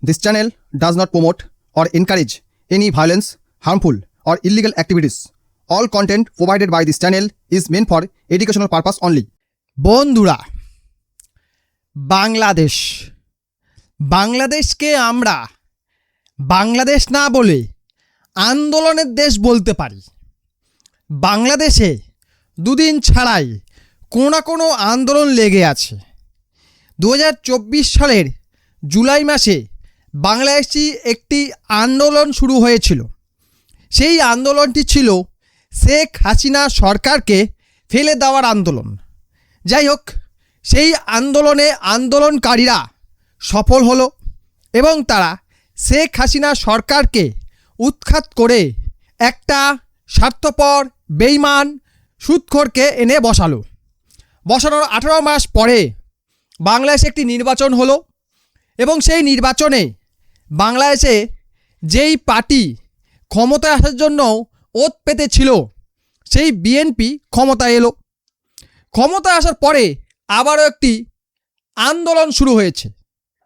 This channel does not promote or encourage any violence, harmful, or illegal activities. All content provided by this channel is meant for educational purpose only. বন্ধুরা, বাংলাদেশকে আমরা বাংলাদেশ না বলে আন্দোলনের দেশ বলতে পারি। বাংলাদেশে দুদিন ছাড়াই কোনো না কোনো আন্দোলন লেগে আছে। 2024 সালের জুলাই মাসে বাংলাদেশে একটি আন্দোলন শুরু হয়েছিল। সেই আন্দোলনটি ছিল শেখ হাসিনা সরকারকে ফেলে দেওয়ার আন্দোলন। যাই হোক, সেই আন্দোলনে আন্দোলনকারীরা সফল হলো এবং তারা শেখ হাসিনা সরকারকে উৎখাত করে একটা স্বার্থপর বেঈমান সুদখোরকে এনে বসানোর 18 মাস পরে বাংলাদেশে একটি নির্বাচন হলো এবং সেই নির্বাচনে বাংলাদেশে যেই পার্টি ক্ষমতায় আসার জন্য ওত পেতে ছিল সেই বিএনপি ক্ষমতায় এলো। ক্ষমতায় আসার পরে আবারও একটি আন্দোলন শুরু হয়েছে,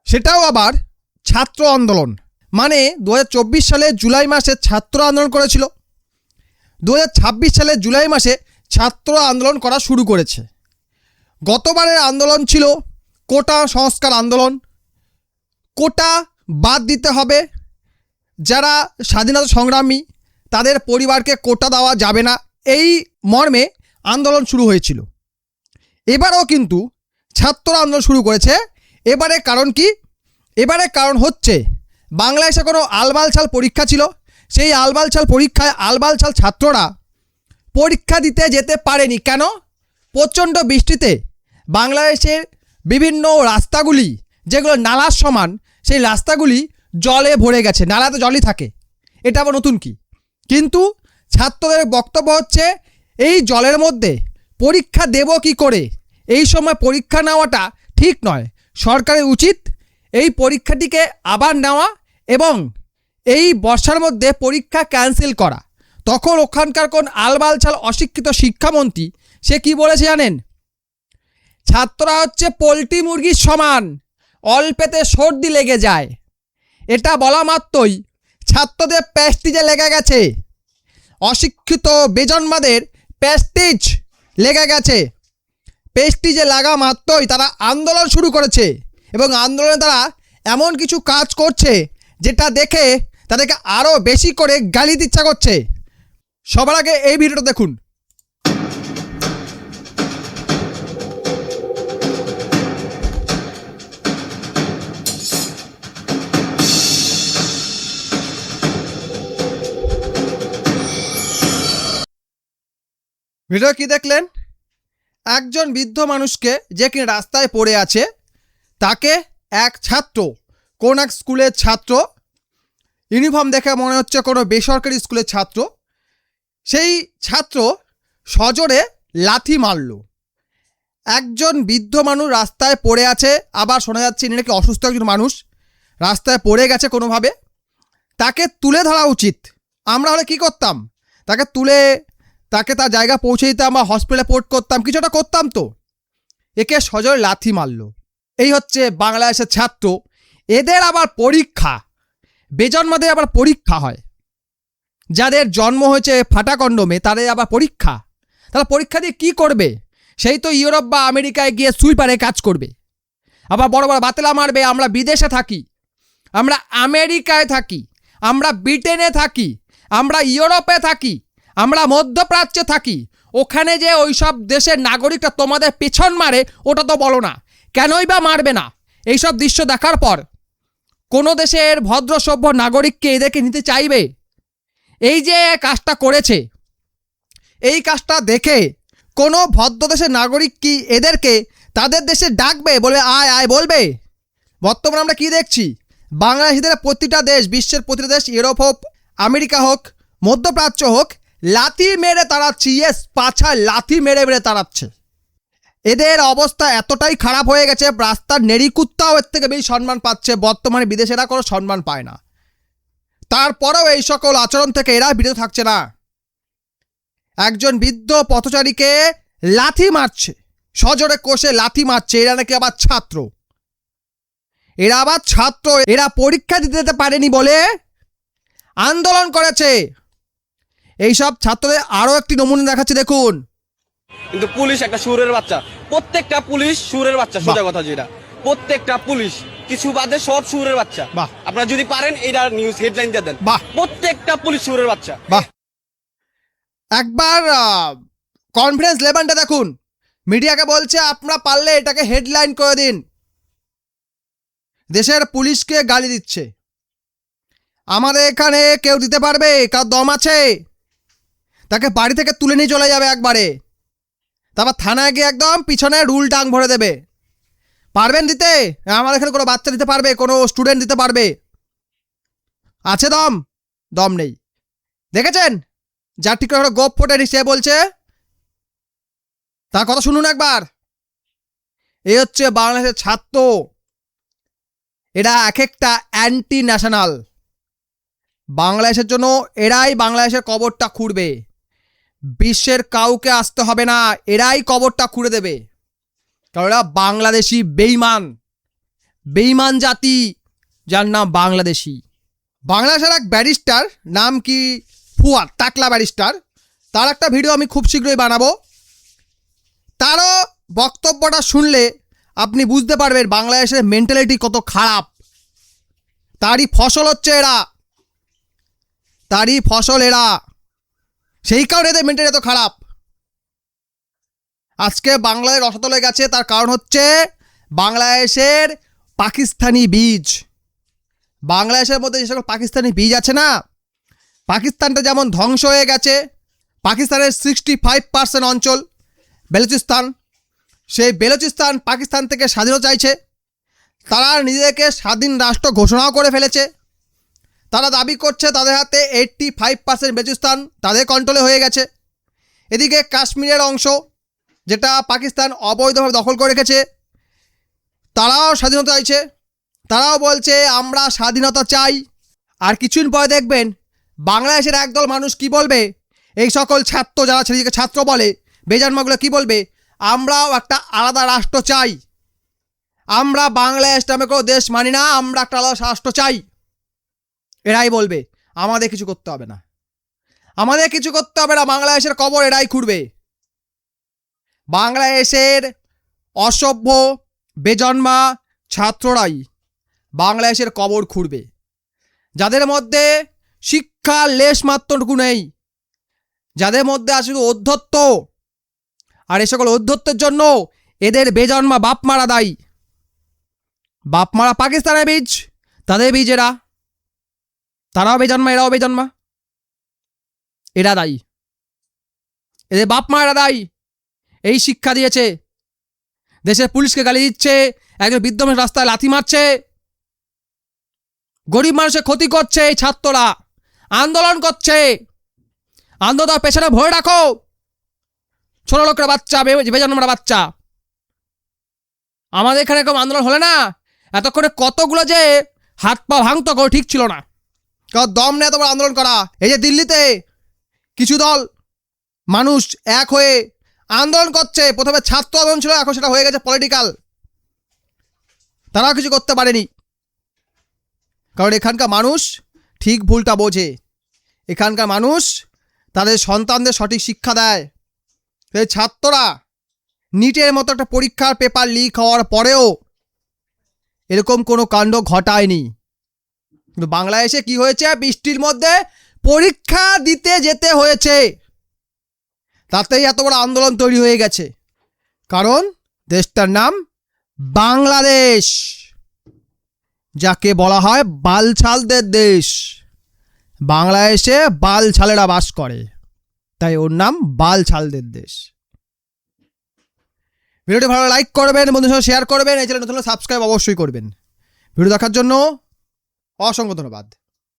সেটাও আবার ছাত্র আন্দোলন। মানে 2024 সালে জুলাই মাসে ছাত্র আন্দোলন করেছিল, 2026 সালে জুলাই মাসে ছাত্র আন্দোলন করা শুরু করেছে। গতবারের আন্দোলন ছিল কোটা সংস্কার আন্দোলন। কোটা বাদ দিতে হবে, যারা স্বাধীনতা সংগ্রামী তাদের পরিবারকে কোটা দেওয়া যাবে না, এই মর্মে আন্দোলন শুরু হয়েছিল। এবারেও কিন্তু ছাত্র আন্দোলন শুরু করেছে। এবারে কারণ কি? এবারে কারণ হচ্ছে বাংলাদেশে কোনো আলবালছাল পরীক্ষা ছিল, সেই আলবালছাল পরীক্ষায় আলবালছাল ছাত্ররা পরীক্ষা দিতে যেতে পারেনি। কেন? প্রচণ্ড বৃষ্টিতে বাংলাদেশের বিভিন্ন রাস্তাগুলি যেগুলো নালার সমান, সেই রাস্তাগুলি জলে ভরে গেছে। নালাতে জলই থাকে, এটা আবার নতুন কি? কিন্তু ছাত্রদের বক্তব্য হচ্ছে এই জলের মধ্যে পরীক্ষা দেব কি করে? এই সময় পরীক্ষা নেওয়াটা ঠিক নয়। সরকারের উচিত এই পরীক্ষাটিকে আবার নেওয়া এবং এই বর্ষার মধ্যে পরীক্ষা ক্যান্সেল করা। তখন ওখানকার কোন আলবালছাল অশিক্ষিত শিক্ষামন্ত্রী সে কি বলেছে জানেন? ছাত্ররা হচ্ছে পোলট্রি মুরগির সমান, অল্পেতে সর্দি লেগে যায়। এটা বলা মাত্রই ছাত্রদের প্যাস্টিজে লেগে গেছে, অশিক্ষিত বেজন্মাদের প্যাস্টিজ লেগে গেছে। প্যাস্টিজে লাগা মাত্রই তারা আন্দোলন শুরু করেছে এবং আন্দোলনে তারা এমন কিছু কাজ করছে যেটা দেখে তাদেরকে আরও বেশি করে গালি দিতে ইচ্ছা করছে। সবার আগে এই ভিডিওটা দেখুন। ভিডিও কি দেখলেন? একজন বৃদ্ধ মানুষকে যে কিনা রাস্তায় পড়ে আছে, তাকে এক ছাত্র, কোন এক স্কুলের ছাত্র, ইউনিফর্ম দেখে মনে হচ্ছে কোনো বেসরকারি স্কুলের ছাত্র, সেই ছাত্র সজোরে লাথি মারল। একজন বৃদ্ধ মানুষ রাস্তায় পড়ে আছে, আবার শোনা যাচ্ছে ইনি নাকি অসুস্থ একজন মানুষ, রাস্তায় পড়ে গেছে কোনোভাবে। তাকে তুলে ধরা উচিত। আমরা হলে কি করতাম? তাকে তুলে তাকে তার জায়গা পৌঁছে দিতাম বা হসপিটালে পোর্ট করতাম, কিছুটা করতাম। তো একে সজোরে লাথি মারল। এই হচ্ছে বাংলাদেশের ছাত্র। এদের আবার পরীক্ষা, বেজন্মাদের আবার পরীক্ষা হয়। যাদের জন্ম হয়েছে ফাটা কন্ডমে তাদের আবার পরীক্ষা। তারা পরীক্ষা দিয়ে কী করবে? সেই তো ইউরোপ বা আমেরিকায় গিয়ে সুইপারে কাজ করবে, আবার বড় বড় বাতেলা মারবে। আমরা বিদেশে থাকি, আমরা আমেরিকায় থাকি, আমরা ব্রিটেনে থাকি, আমরা ইউরোপে থাকি, আমরা মধ্যপ্রাচ্যে থাকি। ওখানে যে ওই সব দেশের নাগরিকরা তোমাদের পেছন মারে ওটা তো বলো না, কেনই বা মারবে না? এইসব দৃশ্য দেখার পর কোনো দেশের ভদ্র সভ্য নাগরিককে এদেরকে নিতে চাইবে? এই যে কাজটা করেছে, এই কাজটা দেখে কোনো ভদ্র দেশের নাগরিক কি এদেরকে তাদের দেশে ডাকবে, বলে আয় আয় বলবে? বর্তমানে আমরা কি দেখছি? বাংলাদেশিদের প্রতিটা দেশ, বিশ্বের প্রতিটা দেশ, ইউরোপ হোক, আমেরিকা হোক, মধ্যপ্রাচ্য হোক, লাথি মেরে তাড়াচ্ছে। ইয়েস, পাছায় লাথি মেরে মেরে তাড়াচ্ছে। এদের অবস্থা এতটাই খারাপ হয়ে গেছে, রাস্তার নেড়িকুত্তাও এর থেকে বেশি সম্মান পাচ্ছে। বর্তমানে বিদেশেরা কোনো সম্মান পায় না, তারপরেও এই সকল আচরণ থেকে এরা বিরত থাকছে না। একজন বৃদ্ধ পথচারীকে লাথি মারছে, সজোরে কষে লাথি মারছে, এরা নাকি আবার ছাত্র। এরা আবার ছাত্র, এরা পরীক্ষা দিতে যেতে পারেনি বলে আন্দোলন করেছে। এইসব ছাত্রদের আরও একটি নমুনা দেখাচ্ছে, দেখুন। কিন্তু পুলিশ একটা সুরের বাচ্চা, প্রত্যেকটা পুলিশ সুরের বাচ্চা, সোজা কথা যেটা, প্রত্যেকটা পুলিশ কিছু বাদে সব সুরের বাচ্চা। বাহ। আপনারা যদি পারেন এইটা নিউজ হেডলাইন দিয়ে দেন, বাহ। প্রত্যেকটা পুলিশ সুরের বাচ্চা। বাহ, একবার কনফিডেন্স লেভেলটা দেখুন। মিডিয়াকে বলছে আপনারা পারলে এটাকে হেডলাইন করে দিন। দেশের পুলিশকে গালি দিচ্ছে। আমাদের এখানে কেউ দিতে পারবে? কার দম আছে? তাকে বাড়ি থেকে তুলে নিয়ে চলে যাবে একবারে, তারপর থানায় গিয়ে একদম পিছনে রুল টাং ভরে দেবে। পারবেন দিতে? আমাদের এখানে কোনো বাচ্চা দিতে পারবে? কোনো স্টুডেন্ট দিতে পারবে? আছে দম? দম নেই। দেখেছেন যার ঠিক করে গোপ ফোটেনি সে বলছে, তার কথা শুনুন একবার। এই হচ্ছে বাংলাদেশের ছাত্র, এরা এক একটা অ্যান্টি ন্যাশনাল। বাংলাদেশের জন্য এরাই বাংলাদেশের কবরটা খুঁড়বে। বিশ্বের কাউকে আসতে হবে না, এরাই কবরটা খুঁড়ে দেবে। কারণ এরা বাংলাদেশি বেঈমান, বেঈমান জাতি, যার নাম বাংলাদেশি। বাংলাদেশের এক ব্যারিস্টার, নাম কি ফুয়াদ, টাকলা ব্যারিস্টার, তার একটা ভিডিও আমি খুব শীঘ্রই বানাবো। তারও বক্তব্যটা শুনলে আপনি বুঝতে পারবেন বাংলাদেশের মেন্টালিটি কত খারাপ। তারই ফসল হচ্ছে এরা, তারই ফসল এরা, সেই কারণে এদের মেন্টালিটি এত খারাপ। আজকে বাংলাদেশ রসাতলে গেছে, তার কারণ হচ্ছে বাংলাদেশের পাকিস্তানি বীজ। বাংলাদেশের মধ্যে যে সকল পাকিস্তানি বীজ আছে না, পাকিস্তানটা যেমন ধ্বংস হয়ে গেছে, পাকিস্তানের 65% অঞ্চল বেলুচিস্তান, সেই বেলুচিস্তান পাকিস্তান থেকে স্বাধীনতা চাইছে। তারা নিজেদেরকে স্বাধীন রাষ্ট্র ঘোষণাও করে ফেলেছে। তারা দাবি করছে তাদের হাতে 85% বেলুচিস্তান তাদের কন্ট্রোলে হয়ে গেছে। এদিকে কাশ্মীরের অংশ, যেটা পাকিস্তান অবৈধভাবে দখল করে রেখেছে, তারাও স্বাধীনতা চাইছে। তারাও বলছে আমরা স্বাধীনতা চাই। আর কিছুদিন পরে দেখবেন বাংলাদেশের একদল মানুষ কি বলবে, এই সকল ছাত্র যারা নিজেকে ছাত্র বলে, বেজন্মাগুলো কি বলবে, আমরাও একটা আলাদা রাষ্ট্র চাই, আমরা বাংলাদেশ নামে কোনো দেশ মানি না, আমরা একটা আলাদা রাষ্ট্র চাই। এরাই বলবে, আমাদের কিছু করতে হবে না, আমাদের কিছু করতে হবে না, বাংলাদেশের কবর এরাই খুঁড়বে। বাংলাদেশের অসভ্য বেজন্মা ছাত্ররাই বাংলাদেশের কবর খুঁড়বে, যাদের মধ্যে শিক্ষার লেশমাত্রটুকু নেই, যাদের মধ্যে আছে শুধু অধ্যত্ব। আর এ সকল অধ্যত্বের জন্য এদের বেজন্মা বাপ মারা দায়ী। বাপ মারা পাকিস্তানের বীজ, তাদের বীজ এরা, তারাও বেজন্মা, এরাও বেজন্মা, এরা দায়ী। এদের বাপ মা এরা দায়ী, এই শিক্ষা দিয়েছে। দেশের পুলিশকে গালি দিচ্ছে, একজন বৃদ্ধ মানুষ রাস্তায় লাথি মারছে, গরিব মানুষের ক্ষতি করছে। এই ছাত্ররা আন্দোলন করছে, আন্দোলন পেছনে ভরে রাখো। ছোট লোকের বাচ্চা, বেজন্মার বাচ্চা, আমাদের এখানে এরকম আন্দোলন হলে না, এতক্ষণে কতগুলো যে হাত পা ভাঙতো, কোনো ঠিক ছিল না। কারণ দম নেই এত বড় আন্দোলন করা। এই যে দিল্লিতে কিছু দল মানুষ এক হয়ে আন্দোলন করছে, প্রথমে ছাত্র আন্দোলন ছিল, এখন সেটা হয়ে গেছে পলিটিক্যাল। তারাও কিছু করতে পারেনি, কারণ এখানকার মানুষ ঠিক ভুলটা বোঝে। এখানকার মানুষ তাদের সন্তানদের সঠিক শিক্ষা দেয়। এই ছাত্ররা নিটের মতো একটা পরীক্ষার পেপার লিক হওয়ার পরেও এরকম কোনো কাণ্ড ঘটায়নি। কিন্তু বাংলাদেশে কি হয়েছে, বৃষ্টির মধ্যে পরীক্ষা দিতে যেতে হয়েছে, তাতেই এত বড় আন্দোলন তৈরি হয়ে গেছে। কারণ দেশটার নাম বাংলাদেশ, যাকে বলা হয় বালছালদের দেশ। বাংলাদেশে বালছালেরা বাস করে, তাই ওর নাম বালছালদের দেশ। ভিডিওটি ভালো লাইক করবেন, বন্ধুদের সঙ্গে শেয়ার করবেন, এই চ্যানেল নতুন সাবস্ক্রাইব অবশ্যই করবেন। ভিডিও দেখার জন্য অসংখ্য ধন্যবাদ।